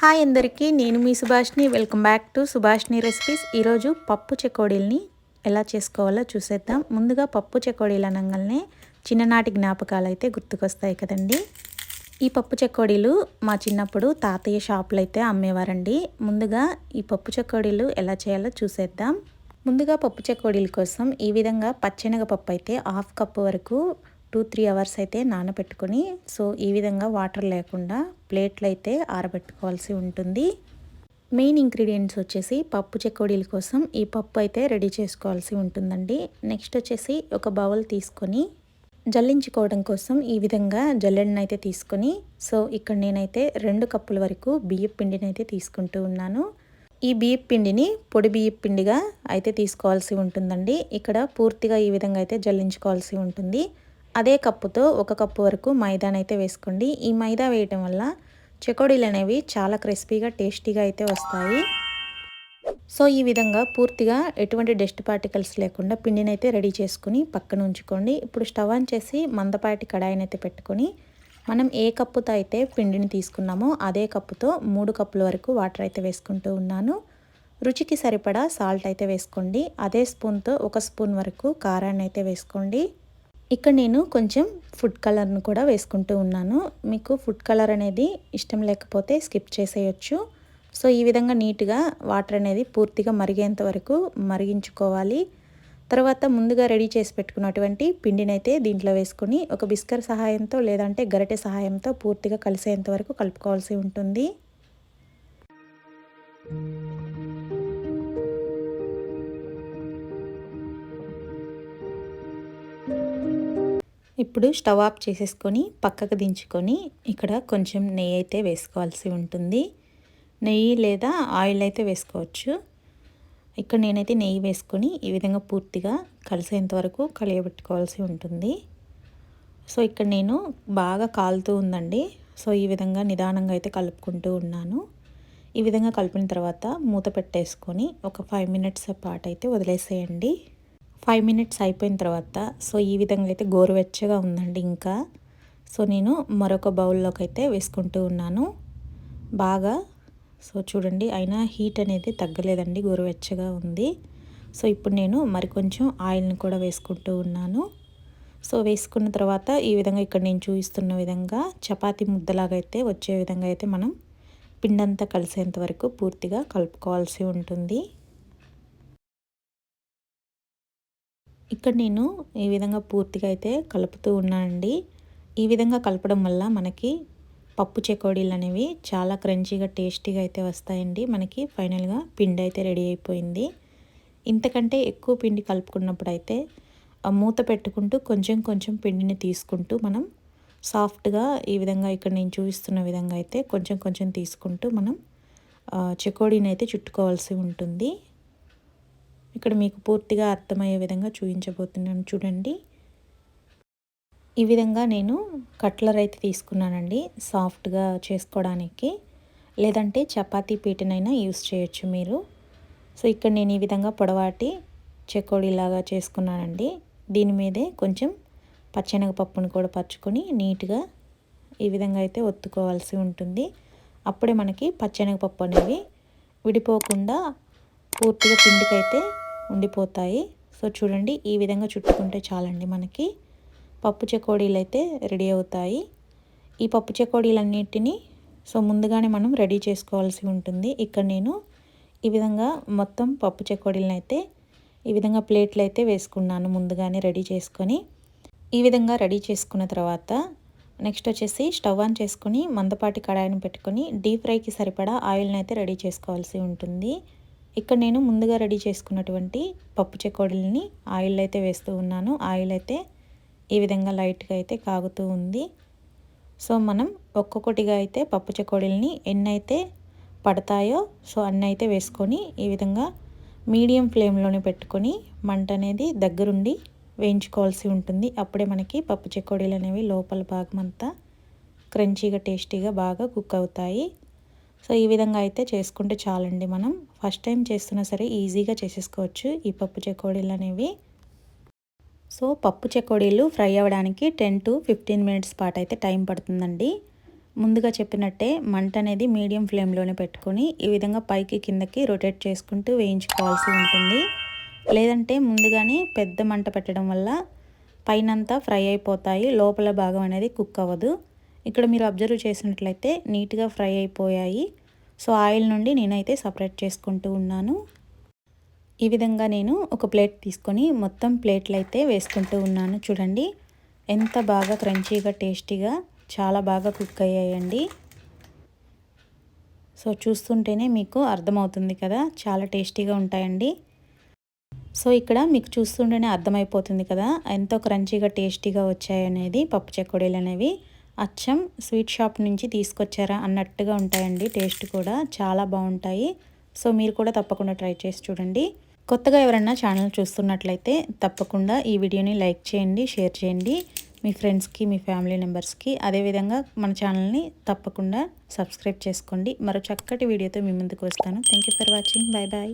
Hi అందరికీ, నేను మీ సుభాష్ని. వెల్కమ్ బ్యాక్ టు సుభాష్ని రెసిపీస్. ఈరోజు పప్పు చెకోడీల్ని ఎలా చేసుకోవాలో చూసేద్దాం. ముందుగా పప్పు చెకోడీలు అనగానే చిన్ననాటి జ్ఞాపకాలు అయితే గుర్తుకొస్తాయి కదండి. ఈ పప్పు చెకోడీలు మా చిన్నప్పుడు తాతయ్య షాపులో అయితే అమ్మేవారండి. ముందుగా ఈ పప్పు చెకోడీలు ఎలా చేయాలో చూసేద్దాం. ముందుగా పప్పు చెకోడీల కోసం ఈ విధంగా పచ్చెనగపప్పు అయితే హాఫ్ కప్పు వరకు 2-3 అవర్స్ అయితే నానబెట్టుకొని, సో ఈ విధంగా వాటర్ లేకుండా ప్లేట్లు అయితే ఆరబెట్టుకోవాల్సి ఉంటుంది. మెయిన్ ఇంగ్రీడియంట్స్ వచ్చేసి పప్పు చెకోడీల కోసం ఈ పప్పు అయితే రెడీ చేసుకోవాల్సి ఉంటుందండి. నెక్స్ట్ వచ్చేసి ఒక బౌల్ తీసుకొని జల్లించుకోవడం కోసం ఈ విధంగా జల్లెడని అయితే తీసుకొని, సో ఇక్కడ నేనైతే 2 కప్పుల వరకు బియ్యం పిండిని అయితే తీసుకుంటూ ఉన్నాను. ఈ బియ్యం పిండిని పొడి బియ్యం పిండిగా అయితే తీసుకోవాల్సి ఉంటుందండి. ఇక్కడ పూర్తిగా ఈ విధంగా అయితే జల్లించుకోవాల్సి ఉంటుంది. అదే కప్పుతో 1 కప్పు వరకు మైదానైతే వేసుకోండి. ఈ మైదా వేయటం వల్ల చెకోడీలు అనేవి చాలా క్రిస్పీగా టేస్టీగా అయితే వస్తాయి. సో ఈ విధంగా పూర్తిగా ఎటువంటి డస్ట్ పార్టికల్స్ లేకుండా పిండిని అయితే రెడీ చేసుకుని పక్కన ఉంచుకోండి. ఇప్పుడు స్టవ్ ఆన్ చేసి మందపాటి కడాయిని అయితే పెట్టుకొని, మనం ఏ కప్పుతో అయితే పిండిని తీసుకున్నామో అదే కప్పుతో 3 కప్పుల వరకు వాటర్ అయితే వేసుకుంటూ ఉన్నాను. రుచికి సరిపడా సాల్ట్ అయితే వేసుకోండి. అదే స్పూన్తో 1 స్పూన్ వరకు కారాన్ని అయితే వేసుకోండి. ఇక్కడ నేను కొంచెం ఫుడ్ కలర్ను కూడా వేసుకుంటూ ఉన్నాను. మీకు ఫుడ్ కలర్ అనేది ఇష్టం లేకపోతే స్కిప్ చేసేయచ్చు. సో ఈ విధంగా నీట్గా వాటర్ అనేది పూర్తిగా మరిగేంత వరకు మరిగించుకోవాలి. తర్వాత ముందుగా రెడీ చేసి పెట్టుకున్నటువంటి పిండిని అయితే దీంట్లో వేసుకొని ఒక బిస్కర్ సహాయంతో లేదంటే గరిటె సహాయంతో పూర్తిగా కలిసేంత వరకు కలుపుకోవాల్సి ఉంటుంది. ఇప్పుడు స్టవ్ ఆఫ్ చేసేసుకొని పక్కకు దించుకొని ఇక్కడ కొంచెం నెయ్యి అయితే వేసుకోవాల్సి ఉంటుంది. నెయ్యి లేదా ఆయిల్ అయితే వేసుకోవచ్చు. ఇక్కడ నేనైతే నెయ్యి వేసుకొని ఈ విధంగా పూర్తిగా కలిసేంత వరకు కలియబెట్టుకోవాల్సి ఉంటుంది. సో ఇక్కడ నేను బాగా కాలుతూ ఉందండి. సో ఈ విధంగా నిదానంగా అయితే కలుపుకుంటూ ఉన్నాను. ఈ విధంగా కలిపిన తర్వాత మూత పెట్టేసుకొని ఒక 5 మినిట్స్ పాటు అయితే వదిలేసేయండి. 5 మినిట్స్ అయిపోయిన తర్వాత సో ఈ విధంగా అయితే గోరువెచ్చగా ఉందండి ఇంకా. సో నేను మరొక బౌల్లోకి అయితే వేసుకుంటూ ఉన్నాను బాగా. సో చూడండి, అయినా హీట్ అనేది తగ్గలేదండి, గోరువెచ్చగా ఉంది. సో ఇప్పుడు నేను మరికొంచెం ఆయిల్ని కూడా వేసుకుంటూ ఉన్నాను. సో వేసుకున్న తర్వాత ఈ విధంగా ఇక్కడ నేను చూపిస్తున్న విధంగా చపాతీ ముద్దలాగా అయితే వచ్చే విధంగా అయితే మనం పిండంతా కలిసేంత వరకు పూర్తిగా కలుపుకోవాల్సి ఉంటుంది. ఇక్కడ నేను ఈ విధంగా పూర్తిగా అయితే కలుపుతూ ఉన్నానండి. ఈ విధంగా కలపడం వల్ల మనకి పప్పు చెకోడీలు అనేవి చాలా క్రంచీగా టేస్టీగా అయితే వస్తాయండి. మనకి ఫైనల్గా పిండి అయితే రెడీ అయిపోయింది. ఇంతకంటే ఎక్కువ పిండి కలుపుకున్నప్పుడు అయితే మూత పెట్టుకుంటూ కొంచెం కొంచెం పిండిని తీసుకుంటూ మనం సాఫ్ట్గా ఈ విధంగా ఇక్కడ నేను చూపిస్తున్న విధంగా అయితే కొంచెం కొంచెం తీసుకుంటూ మనం చెకోడీని అయితే చుట్టుకోవాల్సి ఉంటుంది. ఇక్కడ మీకు పూర్తిగా అర్థమయ్యే విధంగా చూపించబోతున్నాను చూడండి. ఈ విధంగా నేను కట్లర్ అయితే తీసుకున్నానండి సాఫ్ట్గా చేసుకోవడానికి, లేదంటే చపాతీ పీటనైనా యూస్ చేయొచ్చు మీరు. సో ఇక్కడ నేను ఈ విధంగా పొడవాటి చెకోడీలాగా చేసుకున్నానండి. దీని మీదే కొంచెం పచ్చెనగపప్పును కూడా పరుచుకొని నీట్గా ఈ విధంగా అయితే ఒత్తుకోవాల్సి ఉంటుంది. అప్పుడే మనకి పచ్చెనగపప్పు అనేవి విడిపోకుండా పూర్తిగా పిండికైతే ఉండిపోతాయి. సో చూడండి, ఈ విధంగా చుట్టుకుంటే చాలండి మనకి పప్పు చెకోడీలు అయితే రెడీ అవుతాయి. ఈ పప్పు చెకోడీలన్నిటినీ సో ముందుగానే మనం రెడీ చేసుకోవాల్సి ఉంటుంది. ఇక్కడ నేను ఈ విధంగా మొత్తం పప్పు చెకోడీలను అయితే ఈ విధంగా ప్లేట్లు అయితే వేసుకున్నాను ముందుగానే రెడీ చేసుకొని. ఈ విధంగా రెడీ చేసుకున్న తర్వాత నెక్స్ట్ వచ్చేసి స్టవ్ ఆన్ చేసుకొని మందపాటి కడాయిని పెట్టుకొని డీప్ ఫ్రైకి సరిపడా ఆయిల్ని అయితే రెడీ చేసుకోవాల్సి ఉంటుంది. ఇక్కడ నేను ముందుగా రెడీ చేసుకున్నటువంటి పప్పు చెకోడీలని ఆయిల్ అయితే వేస్తూ ఉన్నాను. ఆయిల్ అయితే ఈ విధంగా లైట్గా అయితే కాగుతూ ఉంది. సో మనం ఒక్కొక్కటిగా అయితే పప్పు చెకోడీలని ఎన్నైతే పడతాయో సో అన్నీ అయితే వేసుకొని ఈ విధంగా మీడియం ఫ్లేమ్లోనే పెట్టుకొని మంట అనేది దగ్గరుండి వేయించుకోవాల్సి ఉంటుంది. అప్పుడే మనకి పప్పు చెకోడీలు అనేవి లోపల భాగం అంతా క్రంచీగా టేస్టీగా బాగా కుక్ అవుతాయి. సో ఈ విధంగా అయితే చేసుకుంటే చాలండి. మనం ఫస్ట్ టైం చేస్తున్నా సరే ఈజీగా చేసేసుకోవచ్చు ఈ పప్పు చెకోడీలు అనేవి. సో పప్పు చెకోడీలు ఫ్రై అవ్వడానికి 10 to 15 మినిట్స్ పాటు అయితే టైం పడుతుందండి. ముందుగా చెప్పినట్టే మంట అనేది మీడియం ఫ్లేమ్లోనే పెట్టుకొని ఈ విధంగా పైకి కిందకి రొటేట్ చేసుకుంటూ వేయించుకోవాల్సి ఉంటుంది. లేదంటే ముందుగానే పెద్ద మంట పెట్టడం వల్ల పైనంతా ఫ్రై అయిపోతాయి, లోపల భాగం అనేది కుక్ అవ్వదు. ఇక్కడ మీరు అబ్జర్వ్ చేసినట్లయితే నీట్గా ఫ్రై అయిపోయాయి. సో ఆయిల్ నుండి నేనైతే సపరేట్ చేసుకుంటూ ఉన్నాను. ఈ విధంగా నేను ఒక ప్లేట్ తీసుకొని మొత్తం ప్లేట్లు అయితే వేసుకుంటూ ఉన్నాను. చూడండి ఎంత బాగా క్రంచీగా టేస్టీగా చాలా బాగా కుక్ అయ్యాయండి. సో చూస్తుంటేనే మీకు అర్థమవుతుంది కదా, చాలా టేస్టీగా ఉంటాయండి. సో ఇక్కడ మీకు చూస్తుంటేనే అర్థమైపోతుంది కదా ఎంతో క్రంచీగా టేస్టీగా వచ్చాయనేది. పప్పు చెకోడీలు అనేవి అచ్చం స్వీట్ షాప్ నుంచి తీసుకొచ్చారా అన్నట్టుగా ఉంటాయండి. టేస్ట్ కూడా చాలా బాగుంటాయి. సో మీరు కూడా తప్పకుండా ట్రై చేసి చూడండి. కొత్తగా ఎవరైనా ఛానల్ చూస్తున్నట్లయితే తప్పకుండా ఈ వీడియోని లైక్ చేయండి, షేర్ చేయండి మీ ఫ్రెండ్స్కి, మీ ఫ్యామిలీ మెంబర్స్కి. అదేవిధంగా మన ఛానల్ని తప్పకుండా సబ్స్క్రైబ్ చేసుకోండి. మరో చక్కటి వీడియోతో మీ ముందుకు వస్తాను. Thank you for watching. Bye bye.